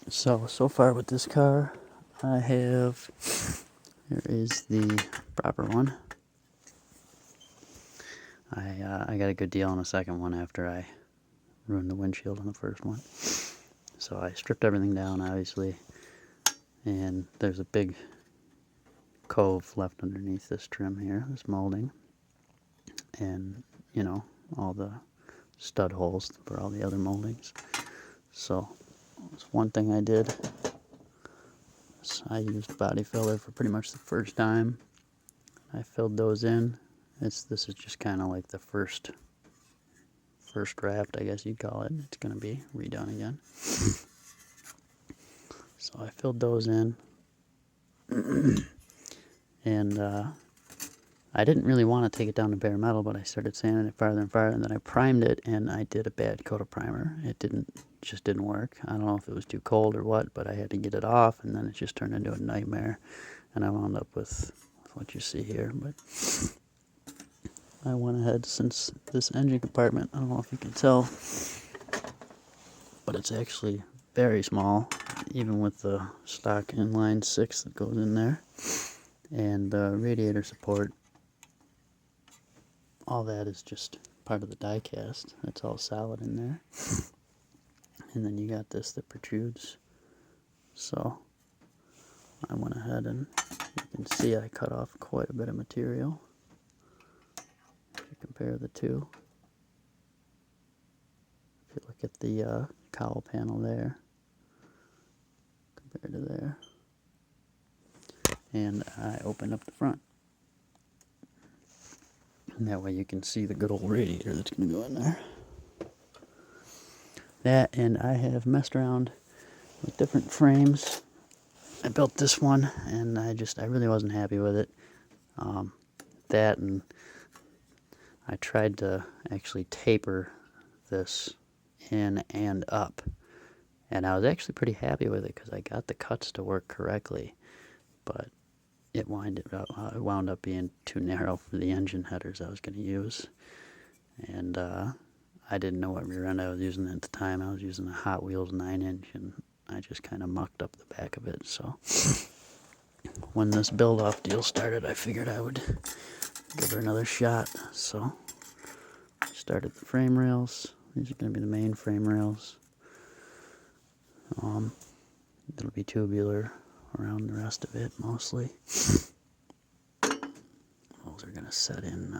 So far with this car, I have, here is the proper one. I got a good deal on the second one after I ruined the windshield on the first one. So I stripped everything down, obviously, and there's a big cove left underneath this trim here, this molding, and, you know, all the stud holes for all the other moldings. So that's one thing I did. So I used body filler for pretty much the first time. I filled those in. This is just kind of like the first draft, I guess you'd call it. It's going to be redone again. So I filled those in. And I didn't really want to take it down to bare metal, but I started sanding it farther and farther, and then I primed it, and I did a bad coat of primer. It just didn't work. I don't know if it was too cold or what, but I had to get it off, and then it just turned into a nightmare, and I wound up with what you see here. But I went ahead, since this engine compartment, I don't know if you can tell, but it's actually very small, even with the stock inline 6 that goes in there, and the radiator support. All that is just part of the die cast. It's all solid in there. And then you got this that protrudes. So I went ahead and you can see I cut off quite a bit of material. If you compare the two. If you look at the cowl panel there, compared to there. And I opened up the front. And that way you can see the good old radiator that's going to go in there. That, and I have messed around with different frames. I built this one, and I really wasn't happy with it. That, and I tried to actually taper this in and up. And I was actually pretty happy with it because I got the cuts to work correctly. But it wound up being too narrow for the engine headers I was going to use. And I didn't know what rear end I was using at the time. I was using a Hot Wheels 9-inch, and I just kind of mucked up the back of it. So when this BuildOff deal started, I figured I would give her another shot. So I started the frame rails. These are going to be the main frame rails. It'll be tubular around the rest of it, mostly. Those are going to set in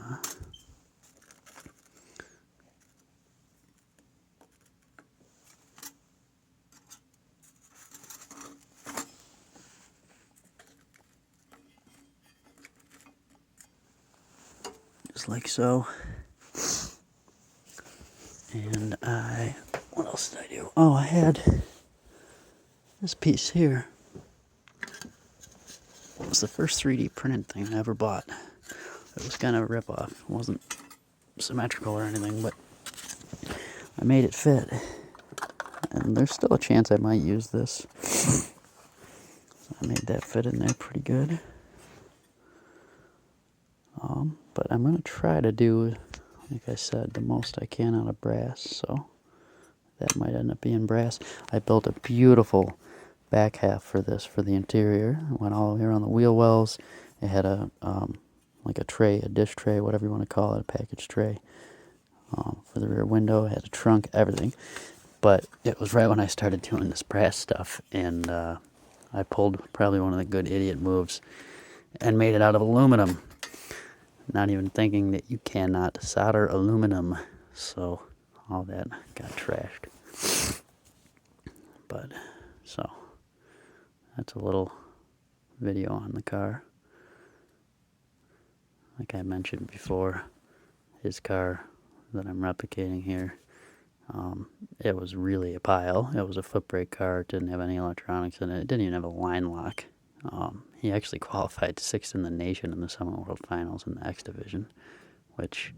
just like so. And what else did I do? Oh, I had this piece here. It was the first 3D printed thing I ever bought. It was kind of a ripoff. It wasn't symmetrical or anything, but I made it fit. And there's still a chance I might use this. So I made that fit in there pretty good. But I'm going to try to do, like I said, the most I can out of brass. So that might end up being brass. I built a beautiful back half for this, for the interior. It went all the way around the wheel wells. It had a like a tray, a dish tray, whatever you want to call it, a package tray for the rear window. It had a trunk, everything. But it was right when I started doing this brass stuff, and I pulled probably one of the good idiot moves and made it out of aluminum. Not even thinking that you cannot solder aluminum. So all that got trashed. But, so, that's a little video on the car. Like I mentioned before, his car that I'm replicating here, it was really a pile. It was a foot brake car. It didn't have any electronics in it. It didn't even have a line lock. He actually qualified 6th in the nation in the Summer World Finals in the X Division, which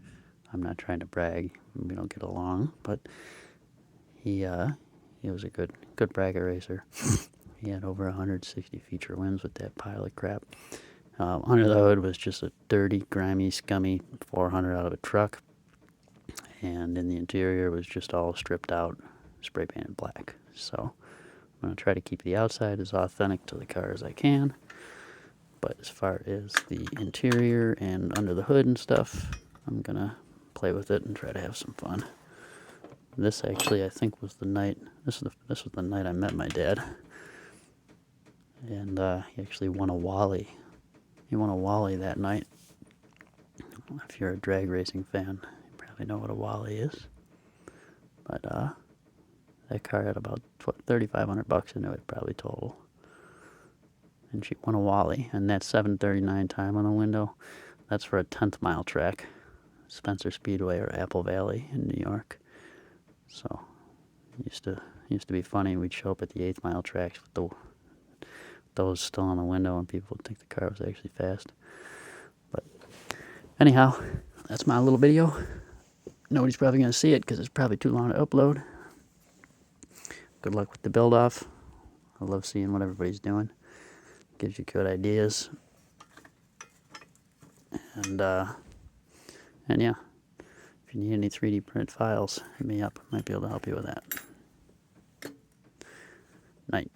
I'm not trying to brag. We don't get along, but he was a good bracket racer. He had over 160 feature wins with that pile of crap. Under the hood was just a dirty, grimy, scummy 400 out of a truck. And in the interior was just all stripped out, spray painted black. So I'm going to try to keep the outside as authentic to the car as I can. But as far as the interior and under the hood and stuff, I'm going to play with it and try to have some fun. This actually, I think, was the night, this was the night I met my dad. And he actually won a Wally. He won a Wally that night. If you're a drag racing fan, you probably know what a Wally is. But that car had about $3,500 into it, probably total. And she won a Wally, and that 7:39 time on the window, that's for a 10th mile track, Spencer Speedway or Apple Valley in New York. So it used to be funny. We'd show up at the 8th mile tracks with those still on the window, and people would think the car was actually fast. But anyhow, that's my little video. Nobody's probably going to see it because it's probably too long to upload. Good luck with the build-off. I love seeing what everybody's doing. Gives you good ideas. And yeah, if you need any 3D print files, hit me up. I might be able to help you with that. Night.